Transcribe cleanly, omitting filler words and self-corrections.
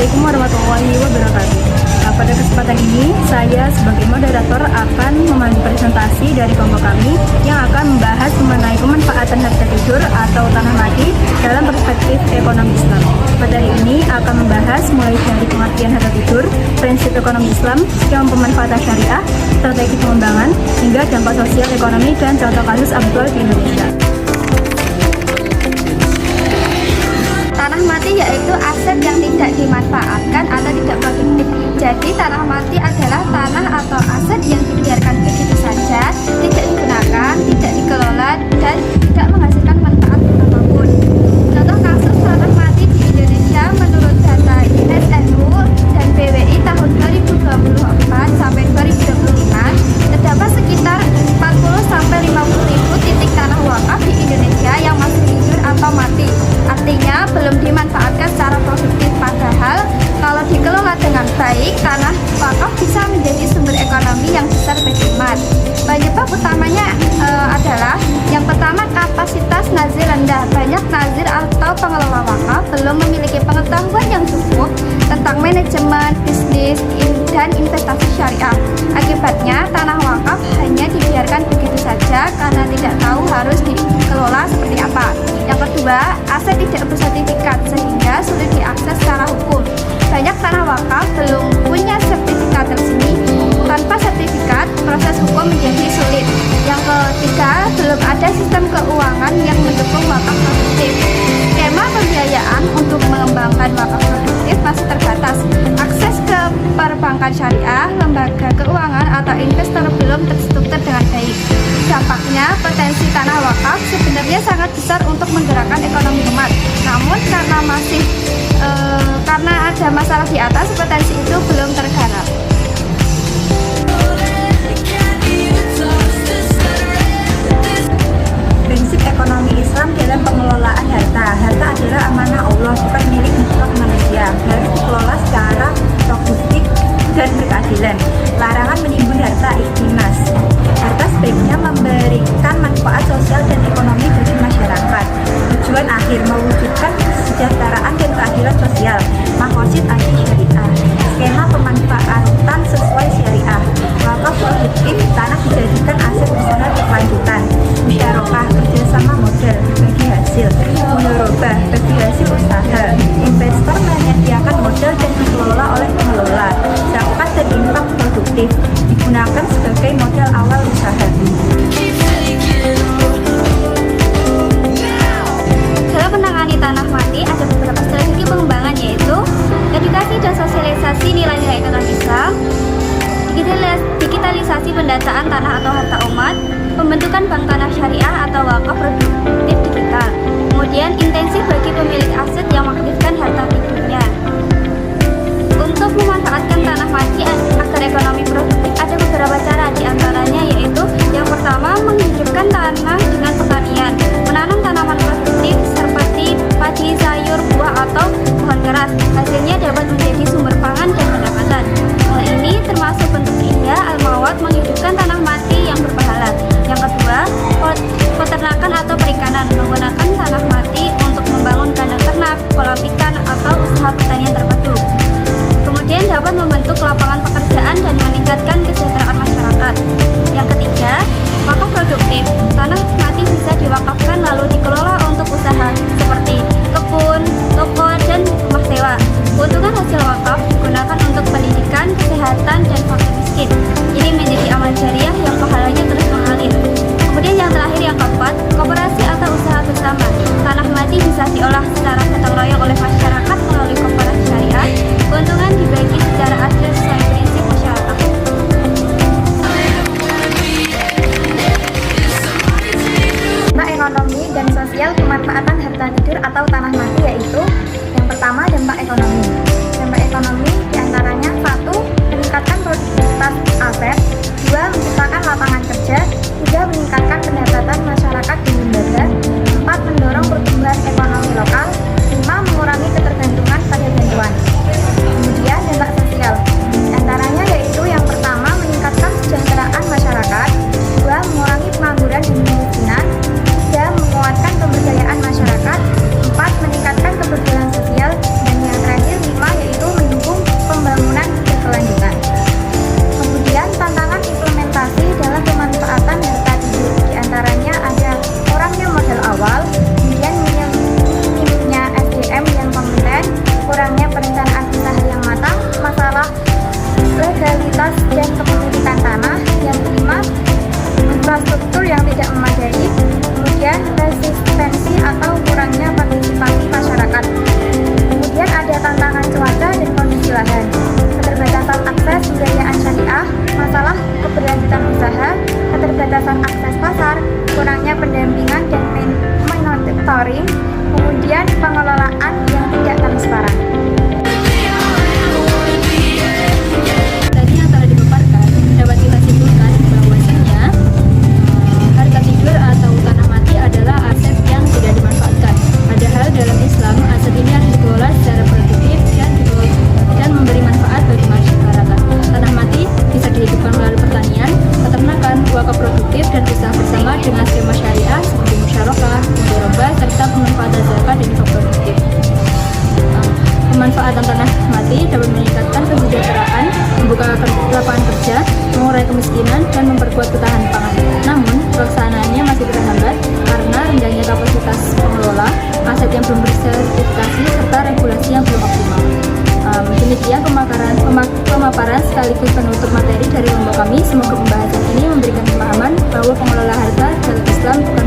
Assalamualaikum warahmatullahi wabarakatuh. Nah, pada kesempatan ini, saya sebagai moderator akan memandu presentasi dari kelompok kami yang akan membahas mengenai pemanfaatan harta tidur atau tanah mati dalam perspektif ekonomi Islam. Materi ini akan membahas mulai dari pengertian harta tidur, prinsip ekonomi Islam, skema pemanfaatan syariah, strategi pengembangan, hingga dampak sosial ekonomi dan contoh kasus aktual di Indonesia. Tanah mati yaitu aset yang tidak dimanfaatkan atau tidak produktif. Jadi tanah mati adalah tanah atau aset yang dibiarkan begitu saja, tidak digunakan, tidak dikelola, dan tidak menghasilkan manfaat apapun. Contoh kasus tanah mati di Indonesia menurut data INS.NU dan BWI tahun 2024 sampai 2025 terdapat sekitar 40 sampai 50 ribu titik tanah wakaf di Indonesia yang masih hidup atau mati. Artinya belum dimanfaatkan secara produktif, padahal kalau dikelola dengan baik, tanah wakaf bisa menjadi sumber ekonomi yang besar bagi umat. Penyebab utamanya adalah yang pertama, kapasitas nazir rendah. Banyak nazir atau pengelola wakaf belum memiliki pengetahuan yang cukup tentang manajemen, bisnis, dan investasi syariah. Akibatnya tanah wakaf hanya dibiarkan begitu saja karena tidak tahu harus dikelola seperti apa. Yang kedua, aset tidak bersertifikat sehingga sulit diakses secara hukum. Banyak tanah wakaf belum punya sertifikat resmi. Tanpa sertifikat, proses hukum menjadi sulit. Yang ketiga, belum ada sistem keuangan yang mendukung wakaf produktif. Skema pembiayaan untuk mengembangkan wakaf produktif masih terbatas. Akses ke perbankan syariah, lembaga keuangan, atau investor belum terstruktur dengan baik. Dampaknya, potensi tanah wakaf sebenarnya sangat besar untuk menggerakkan ekonomi umat. Namun karena ada masalah di atas, potensi itu belum tergarap. Prinsip ekonomi Islam dalam pengelolaan harta. Harta adalah amanah Allah, bukan milik mutlak manusia. Harus dikelola secara produktif dan berkeadilan. Larangan menimbun harta ikhtinas. Harta sebaiknya memberikan manfaat sosial dan ekonomi bagi masyarakat. Tujuan akhir mewujudkan kesejahteraan dan keadilan sosial. Maqasid syariah. Skema pemanfaatan sesuai syariah. Wakaf produktif, tanah dijadikan aset usaha berkelanjutan. Musyarakah, kerjasama modal bagi hasil. Mudharabah, bagi hasil usaha. Investor menyediakan modal dan dikelola oleh pengelola. Zakat dan infak produktif digunakan sebagai modal awal usaha. Dalam menangani tanah mati ada beberapa strategi pengembangan, yaitu edukasi dan sosialisasi nilai-nilai ekonomi Islam, digitalisasi pendataan tanah atau harta umat, pembentukan bank tanah syariah atau wakaf produktif digital. Kemudian intensif bagi pemilik aset yang mengaktifkan harta tidurnya. Untuk memanfaatkan tanah mati agar ekonomi produktif ada beberapa cara, diantaranya yaitu yang pertama, menghidupkan tanah dengan pertanian, menanam tanaman produktif seperti padi, sayur, buah, atau pohon keras. Hasilnya dapat menjadi sumber pangan dan pendapatan. Hal ini termasuk bentuk ihya al-mawat, menghidupkan tanah mati yang berpahala. Yang kedua, peternakan atau perikanan, menggunakan tanah mati untuk membangun kandang ternak, kolam ikan, atau usaha pertanian terpadu. Kemudian dapat membentuk lapangan pekerjaan dan meningkatkan kesejahteraan masyarakat. Yang ketiga, wakaf produktif. Tanah mati bisa diwakafkan lalu dikelola untuk usaha seperti kebun, toko, dan rumah sewa. Keuntungan hasil wakaf digunakan untuk pendidikan, kesehatan, dan fakir miskin. Ini menjadi amal jariah yang pahalanya terus mengalir. Kemudian yang terakhir, yang keempat, koperasi atau usaha bersama. Tanah mati bisa diolah secara gotong royong oleh masyarakat melalui koperasi syariah. Keuntungan dibagi secara adil sesuai prinsip masyarakat. Dampak ekonomi dan sosial pemanfaatan harta tidur atau tanah mati yaitu yang pertama, dampak ekonomi. Dampak ekonomi diantaranya 1. Meningkatkan produktivitas aset. 2. Menciptakan lapangan kerja. 3. Meningkatkan pendapatan masyarakat dan lembaga. 4. Mendorong pertumbuhan ekonomi lokal. 5. Mengurangi ketergantungan pada bantuan. Kemudian dampak sosial diantaranya yaitu yang pertama, meningkatkan kesejahteraan masyarakat. 2. Mengurangi pengangguran dan kemiskinan. 3. Menguatkan pemberdayaan masyarakat. 4. Meningkatkan keberhasilan sosial. Dan yang terakhir 5 yaitu monitoring, kemudian pengelolaan yang tidak transparan. Tadi yang telah dipaparkan dapat kita simpulkan bahwasanya harta tidur atau tanah mati adalah aset yang tidak dimanfaatkan. Padahal dalam Islam aset ini harus dikelola secara produktif dan memberi manfaat bagi masyarakat. Tanah mati bisa dihidupkan melalui pertanian, peternakan, wakaf produktif dan usaha bersama dengan skema syariah seperti musyarakah, mudharabah serta pemanfaatan zakat dan infak produktif. Pemanfaatan tanah mati dapat meningkatkan kesejahteraan, membuka lapangan kerja, mengurai kemiskinan, dan memperkuat ketahanan pangan. Namun, pelaksanaannya masih terhambat karena rendahnya kapasitas pengelola, aset yang belum bersertifikasi, serta regulasi yang belum optimal. Demikian pemaparan sekaligus penutup materi dari kelompok kami. Semoga pembahasan ini memberikan pemahaman bahwa pengelola harta dalam Islam bukan